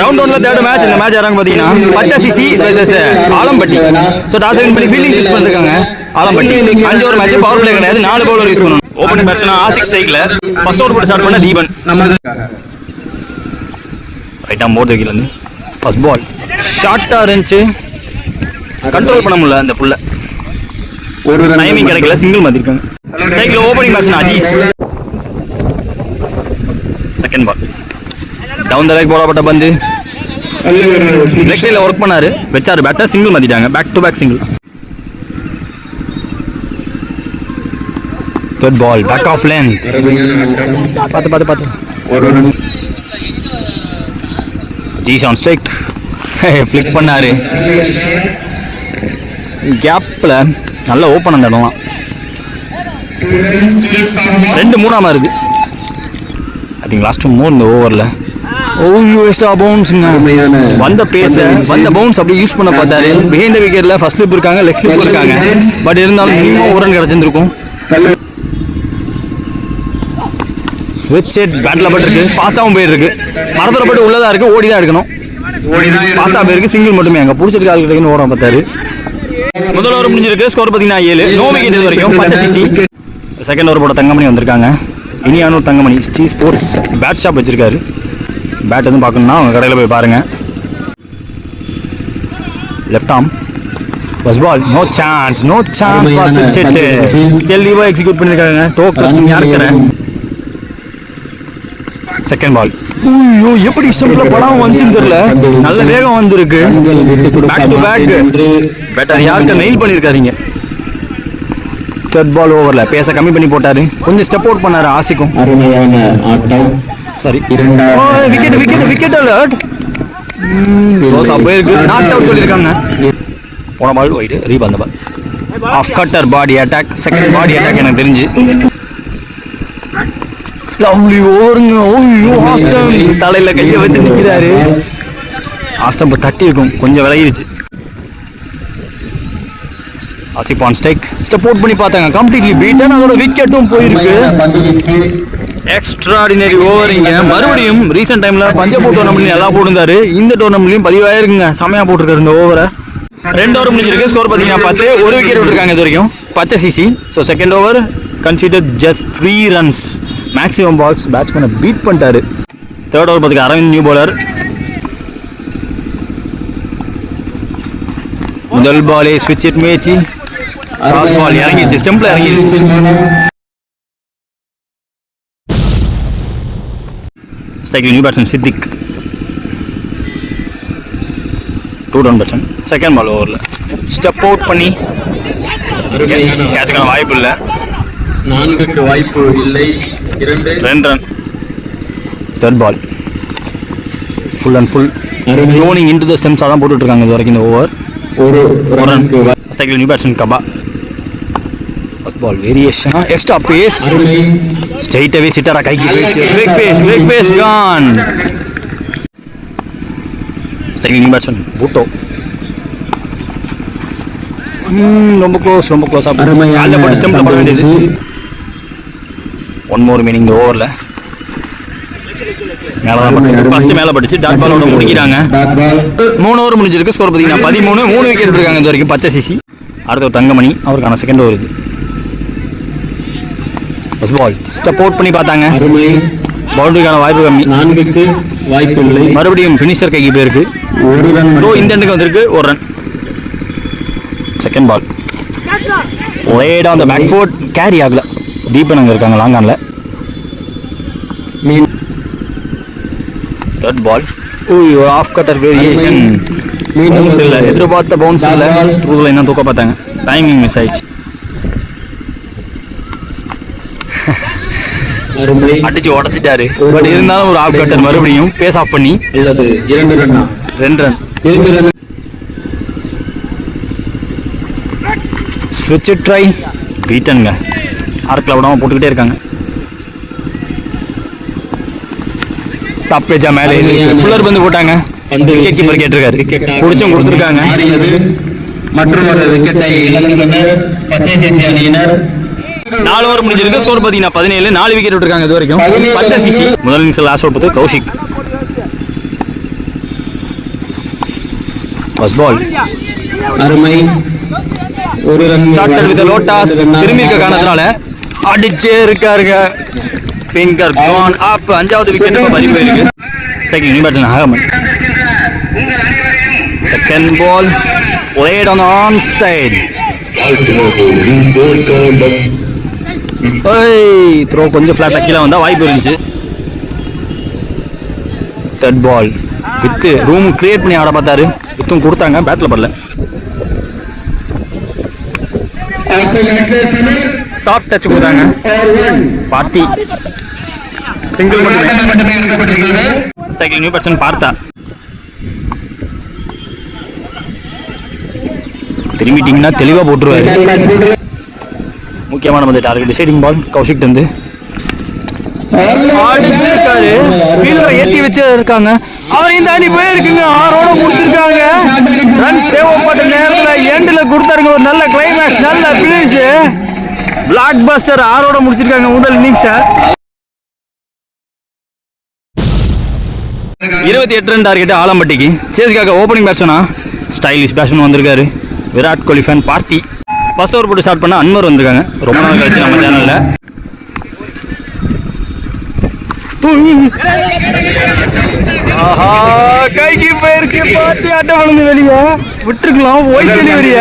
Round ஒன்ல third match. இந்த match யாராங்க பாத்தீங்கன்னா Pachai CC versus Alampatti. So toss win பண்ணி ஃபீல்டிங் யூஸ் பண்ணிருக்காங்க Alampatti. 5 over match, power play கிடையாது, 4 பவுலர் யூஸ் பண்ணணும். ஓப்பனிங் பேட்ஸ்மேன் ஆசிக் ஸ்ட்ரைக்ல ஃபர்ஸ்ட் ஓவர் போட்டு ஸ்டார்ட் பண்ண தீபன். ரைட்டா மோர் வைக்கல இருந்து ஃபர்ஸ்ட் பால் ஷார்ட்டா இருந்துச்சு, கண்ட்ரோல் பண்ண முடியல அந்த புல்ல. ஒரு டைமிங் கிடைக்கல, சிங்கிள் மாத்திருக்காங்க. ஸ்ட்ரைக்ல opening batsman Aziz. Second ball down the like போடப்பட்ட பந்து லெக் சைடில் ஒர்க் பண்ணாரு, வச்சாரு பேட்டை, சிங்கிள் மாத்திட்டாங்க. Back to back single. Third ball back of length, பார்த்து ஜீஸ் ஆன் ஸ்ட்ரைக், ஃபிளிக் பண்ணாரு. கேப்ல நல்லா ஓப்பன் அந்த இடம்லாம். 2-3 இருக்கு. ஐ திங்க் லாஸ்ட் 3 இந்த ஓவரில். எக்ஸ்ட்ரா பவுன்ஸுங்க. வந்த பேஸ வந்த பவுன்ஸ் அப்படியே யூஸ் பண்ண பார்த்தாரு. பிஹைண்ட் த விக்கெட்ல ஃபர்ஸ்ட் ஸ்லிப் இருக்காங்க, லெக் ஸ்லிப் இருக்காங்க. பட் இருந்தாலும் மினிமம் ஒரு ரன் கிடைச்சிருக்கும். ஸ்விட்ச் ஹிட் பேட்ல பட்டிருக்கு, ஃபாஸ்டாகவும் போயிருக்கு. மரத்தில் பட்டு உள்ளதா இருக்கு, ஓடி தான் எடுக்கணும். ஃபாஸ்டா போயிருக்கு, சிங்கிள் மட்டுமே. அங்கே பிடிச்சிருக்கு ஆள் கிடைக்குன்னு ஓட பார்த்தாரு. முதல் ஓவர் முடிஞ்சிருக்கு, ஸ்கோர் பார்த்தீங்கன்னா 7. நோ விக்கெட் இது வரைக்கும் பச்சை சிசி. செகண்ட் ஓவர் போட தங்கமணி வந்திருக்காங்க. Iniyanur Thangamani Shri sports bat shop வச்சிருக்காரு. பேட் எதுவும் பார்க்கணும்னா அவங்க கடையில் போய் பாருங்க. Left arm first ball, no chance for six hit. தெளிவாக எக்ஸிக்யூட் பண்ணியிருக்காங்க. டோக்கஸ் யாருக்கிறேன். செகண்ட் பால், ஐயோ எப்படி சிம்பிளா படம் வந்துச்சுன்னு தெரியல, நல்ல வேகம் வந்திருக்கு. பேக் டு பேக் பேட்டர் யாருக்கு நெயில் பண்ணியிருக்காருங்க. தேர்ட் பால் ஓவரில் பேச கம்மி பண்ணி போட்டாரு, கொஞ்சம் ஸ்டெப் அவுட் பண்ணாரு ஆசிக்கும். Sorry wicket alert. போயிருக்கு, நாட் அவுட் சொல்லியிருக்காங்க. போன பால் ஒயிட், ரீப் அந்த ball off cutter body attack. Second body attack எனக்கு தெரிஞ்சு. லவ்லி ஓவருங்க. ஓய்யோ ஆஸ்டம் தலையில கையை வச்சு நிற்கிறாரு. ஆஸ்டம் இப்போ தட்டி இருக்கும், கொஞ்சம் விலகிடுச்சு. Asif on strike, step out பண்ணி பார்த்தாங்க, கம்ப்ளீட்லி பீட்டன். அதோட விக்கெட்டும் போயிருக்கு. எக்ஸ்ட்ராடினரி ஓவரிங்க. மறுபடியும் ரீசெண்ட் டைம்ல பஞ்சாப் டோர்னமெண்ட்ல எல்லாம் போட்டிருந்தாரு, இந்த டோர்னமெண்ட்லையும் பதிவாயிருக்குங்க. செமையா போட்டிருக்காரு இந்த ஓவரை. 2 ஓவர் முடிஞ்சிருக்கு, ஸ்கோர் பார்த்தீங்கன்னா 10. 1 விக்கெட் விட்டுருக்காங்க இது வரைக்கும் Pachai CC. So second over consider just 3 runs. Maximum balls பேட்ஸ்மேனை பீட் பண்ணிட்டாரு. தேர்ட் ஓவர் பார்த்துக்க அரவிந்த் நியூ பவுலர். முதல் பாலே ஸ்விட்ச் ஹிட் மேட்சி. லாஸ்ட் பால் இறங்கிடுச்சு, ஸ்டெம்பில் இறங்கிடுச்சு. ஸ்ட்ரைக்கில் new batsman Siddique. 2 down batsman. Second ball ஓவரில் ஸ்டெப் அவுட் பண்ணி கேட்சுக்கான வாய்ப்பு இல்லை. 4க்கு வாய்ப்பு இல்லை. 2 run. Third ball full and full running into the ஸ்டெம்ஸாக தான் போட்டுட்ருக்காங்க இது வரைக்கும் இந்த ஓவர். ஒரு ரன். ஸ்ட்ரைக்கில் நியூ பேட்ஸ்மேன் கபா. First ball variation, extra pace, straight away சிட்டாரா கைக்கு பிரேக் ஃபேஸ் கான். ஸ்ட்ரைக்கில் நியூ பேட்ஸ்மேன் பூட்டோ. ரொம்ப க்ளோஸ் ஆக போட்டு ஸ்டெம்பில் போட வேண்டியது. 1 more மீனிங் இந்த ஓவரில். மேலே பட்டுச்சு, டாட் பாலோட முடிக்கிறாங்க. 3 ஓவர் முடிஞ்சிருக்கு, ஸ்கோர் பார்த்தீங்கன்னா 13. 3 விக்கெட் இருக்காங்க இது வரைக்கும் பச்சை சிசி. அடுத்த ஒரு தங்கமணி, அவருக்கான செகண்ட் ஓவர் இது. ஃபர்ஸ்ட் பால் ஸ்டெப் அவுட் பண்ணி பார்த்தாங்க, பவுண்டரிக்கான வாய்ப்பு கம்மி. 4க்கு வாய்ப்பு இல்லை. மறுபடியும் ஃபினிஷர் கைக்கு போயிருக்கு. 1 run. இந்த எண்டுக்கு வந்திருக்கு, 1 run. Second ball late on the back foot, carry ஆகல. தீபன் அங்கே இருக்காங்க லாங் ஆன்ல. தேர்ட் பால் ஒரு ஆஃப் கட்டர் வேரியேஷன். பவுன்ஸ் இல்லை, எதிர்பார்த்த பவுன்ஸ் இல்லை. த்ரூவில் என்ன தூக்க பார்த்தாங்க, டைமிங் மிஸ் ஆயிடுச்சு. அடிச்சு உடச்சிட்டாரு. பட் இருந்தாலும் ஒரு ஆஃப் கட்டர் மறுபடியும் பேஸ் ஆஃப் பண்ணி 2 run. ஸ்விட்ச் ட்ரை பீட்டனுங்க. ஆர்க்கில் விடாமல் போட்டுக்கிட்டே இருக்காங்க. தப்பேஜா மேலே ஃபுல்லர் பந்து போட்டாங்க. விக்கெட் கீப்பர் கேட்டிருக்காரு, பிடிச்சும் கொடுத்துருக்காங்க. மற்றொரு விக்கெட்டை இழந்தனர் பச்சை சிசி அணியினர். 4 ஓவர் முடிஞ்சிருக்கு, ஸ்கோர் பார்த்தீங்கன்னா 17. 4 விக்கெட் விட்டுருக்காங்க இது வரைக்கும் பச்சை சிசி. முதல் இன்னிங்ஸ் லாஸ்ட் ஓவர் பார்த்து கௌஷிக். ஃபர்ஸ்ட் பால் அருமை ஒரு ரன் ஸ்டார்டட் வித் லோட்டாஸ் திரும்பி இருக்க காரணத்தினால அடிச்சே இருக்காருங்க. Finger gone up. அஞ்சாவது விக்கெட் இப்போ பறி போயிருக்கு. Striking new batsman Ahmed. Second ball played on the onside. Throw கொஞ்சம் ஃபிளாட் கீழே வந்தா வாய்ப்பு இருந்துச்சு. Third ball width room create பண்ணி ஆட பார்த்தாரு. வித்தும் கொடுத்தாங்க, பேட்டில் படல. சாஃப்ட் டச் கொடுத்தாங்க. பார்ட்டி சிங்கிள் மட்டுமே. ஸ்ட்ரைக்கிங் நியூ பேட்ஸ்மேன் பார்த்தா திரும்பிட்டீங்கன்னா தெளிவாக போட்டுருவாரு. முக்கியமான வந்து டார்கெட் டிசைடிங் பால் கௌஷிக் வந்து அடிச்சிருக்காரு. ஃபீல்டரை ஏற்றி வச்சு இருக்காங்க. அவரையும் தாண்டி போயிருக்குங்க. 6 ஓட முடிச்சிருக்காங்க. ரன்ஸ் தேவைப்பட்ட நேரத்தில் எண்டில் கொடுத்தாருங்க. ஒரு நல்ல கிளைமேக்ஸ், நல்ல ஃபினிஷ், பிளாக் பஸ்டர். 6 ஓட முடிச்சிருக்காங்க முதல் இன்னிங்ஸை. 28 ரன் டார்கெட் ஆலம்பட்டிக்கு. சேஸ்காக ஓப்பனிங் பேட்ஸ்மேனா ஸ்டைலிஷ் பேட்ஸ்மேன் வந்திருக்காரு. Virat Kohli fan Parthi. First over போட்டு ஸ்டார்ட் பண்ண அன்வர் வந்திருக்காங்க. ரொம்ப நாள் கழிச்சு நம்ம சேனல்ல. ஆஹா, கைக்கு போயிருக்கு. பார்த்தி ஆட்டம் வளர்ந்து வெளியே விட்டுருக்கலாம். ஒயிட் டெலிவரிய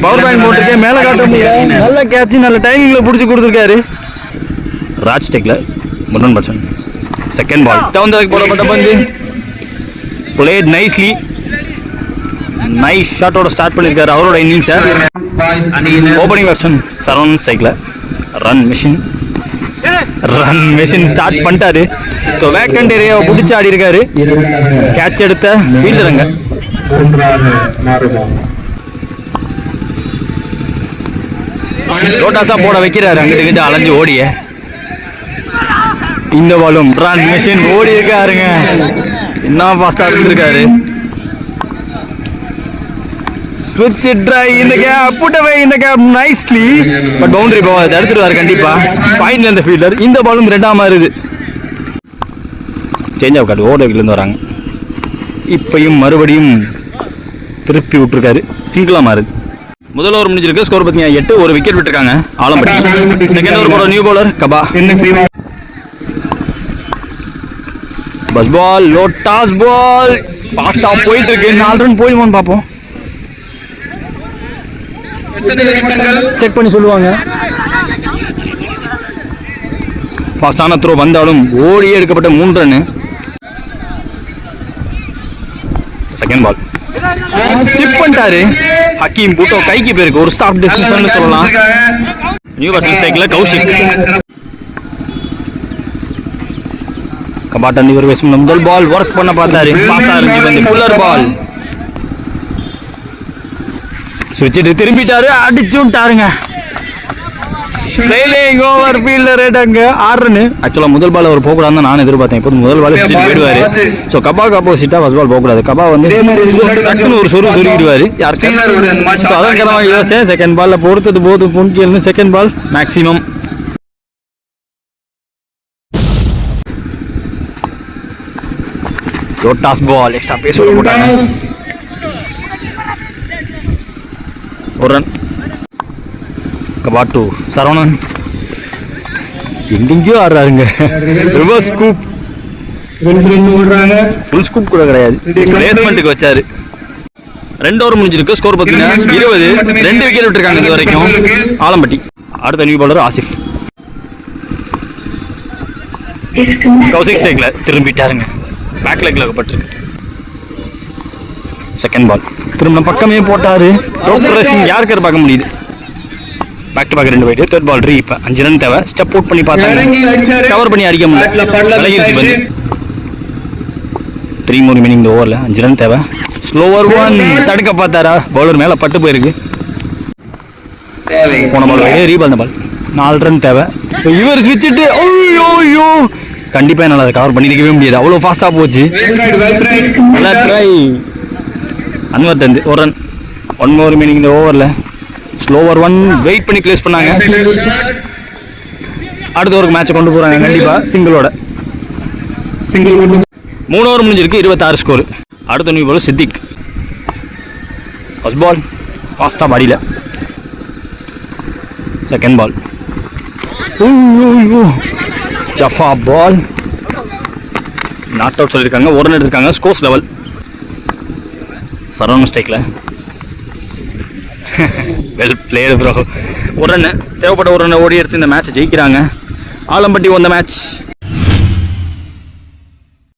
பவர் பேங்க் போட்டுருக்கேன். மேலே காட்ட முடியல. நல்ல கேட்ச், நல்ல டைமிங்ல பிடிச்சி கொடுத்துருக்காரு. ராஜ் டெக்ல முன்னன் பேட்ஸ்மேன். செகண்ட் பால் டவுன் தரைக்கு போடப்பட்ட பந்து பிளேட் நைஸ்லி. நைஸ் ஷாட்டோட ஸ்டார்ட் பண்ணியிருக்காரு அவரோட இன்னிங்ஸை. ஓப்பனிங் பேட்ஸ்மேன் சரவணன் ஸ்ட்ரைக்ல. ரன் மிஷின் ஸ்டார்ட் பண்ணிட்டாரு. ஸோ வேக்கண்ட் ஏரியாவை பிடிச்சி ஆடி இருக்காரு. கேட்ச் எடுத்த ஃபீல்டருங்க. லோட்டாஸா போட வைக்கிறாரு. அங்கிட்டு அலைஞ்சு ஓடிய இந்த பாலும் ரன் மிஷின் ஓடி இருக்காருங்க. என்ன ஃபாஸ்டா இருந்திருக்காரு. Switch it dry in the gap, put away in the gap nicely. But boundary ball தடுத்துருவாரு கண்டிப்பா. ஃபைனல் இந்த ஃபீல்டர். இந்த பாலும் ரெட்டா மாறுது. சேஞ்ச் ஆஃப் கார்டு ஓவர் இருந்து வராங்க. இப்பயும் மறுபடியும் திருப்பி விட்டுருக்காரு. சிங்கிளா மாறுது. முதல் ஓவர் முடிஞ்சிருக்கு. ஸ்கோர் பார்த்தீங்கன்னா 8. ஒரு விக்கெட் விட்டுருக்காங்க ஆலம்பட்டி. செகண்ட் ஓவர் போட நியூ பவுலர் கபா. பஸ் பால் லோட்டாஸ் பால் ஃபாஸ்டா போயிட்டு இருக்கு. 4 ரன் போயிடுமான்னு பார்ப்போம். செக் பண்ணி சொல்லுவாங்க. ஃபாஸ்டான த்ரோ வந்தாலும் ஓடியே எடுக்கப்பட்ட 3 ரன். செகண்ட் பால் ஸ்டிப் பண்ணிட்டாரு. ஹக்கீம் பூட்டோ கைக்கு போயிருக்கு. ஒரு சாஃப்ட் டிஸ்மிஷன் சொல்லலாம். நியூ பேட்ஸ்மேன் ஸ்ட்ரைக்ல கௌஷிக். கபாட்டன் இவர் பேசும் முதல் பால் ஒர்க் பண்ண பார்த்தாரு. ஃபாஸ்டா இருந்துச்சு வந்து ஃபுல்லர் பால். சுவிட்சிட்டு திரும்பிட்டாரு. அடிச்சு விட்டாருங்க. சைலிங் ஓவர் ஃபீல்டர் ரேட்டாங்க 6 ரன். ஆக்சுவலாக முதல் பால் அவர் போகக்கூடாதுன்னு நான் எதிர்பார்த்தேன். இப்போ முதல் பால் போயிடுவாரு. ஸோ கபாக்கு ஆப்போசிட்டா ஃபர்ஸ்ட் பால் போகக்கூடாது. கபா வந்து டக்குன்னு ஒரு சொருகிடுவார். யாருக்கு அதான் கிளம்ப யோசிச்சேன். செகண்ட் பாலில் பொறுத்தது போது முக்கியம். Second ball maximum. லோட்டாஸ் பால் எக்ஸ்ட்ரா பேஸ் போட்டாங்க. ஒரு ரன். கபாட்டு சரவணன் எங்கெங்கயோ ஆடுறாருங்க. Reverse scoop. ஃபுல் ஸ்கூப் கூட கிடையாது. பிளேஸ்மெண்ட்டுக்கு வச்சாரு. 2 ஓவர் முடிஞ்சிருக்கு. ஸ்கோர் பார்த்தீங்கன்னா 20. 2 விக்கெட் விட்டுருக்காங்க இது வரைக்கும் ஆலம்பட்டி. அடுத்த நியூ பவுலர் ஆசிஃப். கௌசிக் ஸ்ட்ரைக்ல திரும்பிட்டாருங்க. பேக் லெக்ல பட்டிருக்கு. செகண்ட் பால் திரும்ப பக்கமே போட்டாரு. யாருக்கு பார்க்க முடியுது. Back to back 2 wide. Third ball இப்போ 5 ரன் தேவை. ஸ்டெப் அவுட் பண்ணி பார்த்தாங்க. கவர் பண்ணி அடிக்க முடியல. 3 more remaining இந்த ஓவரில். 5 ரன் தேவை. ஸ்லோவர் 1 தடுக்க பார்த்தாரா. பவுலர் மேலே பட்டு போயிருக்கு. போன பால் வைடு ரீபால். அந்த பால் 4 ரன் தேவை. இவர் ஸ்விட்சிட்டு ஐயோ கண்டிப்பாக என்னால் அதை கவர் பண்ணியிருக்கவே முடியாது. அவ்வளோ ஃபாஸ்ட்டாக போச்சு. நல்லா ட்ரை. அன்வர் தந்து 1 ரன். 1 more remaining இந்த ஓவரில். ஸ்லோவர் 1 வெயிட் பண்ணி பிளேஸ் பண்ணாங்க. அடுத்த ஓவருக்கு மேட்சை கொண்டு போகிறாங்க கண்டிப்பாக சிங்கிளோட. 3 ஓவர் முடிஞ்சிருக்கு. 26 ஸ்கோர். அடுத்த new ball Siddiq. First ball ஃபாஸ்ட்டாக பாடியில். Second ball jaffa ball not out சொல்லியிருக்காங்க. ஒரு ரன் எடுத்திருக்காங்க. ஸ்கோர்ஸ் லெவல் சரவண ஸ்ட்ரைக்கில். Well played bro. ஒரு ரன் தேவைப்பட்ட ஒரு ரன் ஓடி எடுத்து இந்த மேட்சை ஜெயிக்கிறாங்க. Alampatti won the match.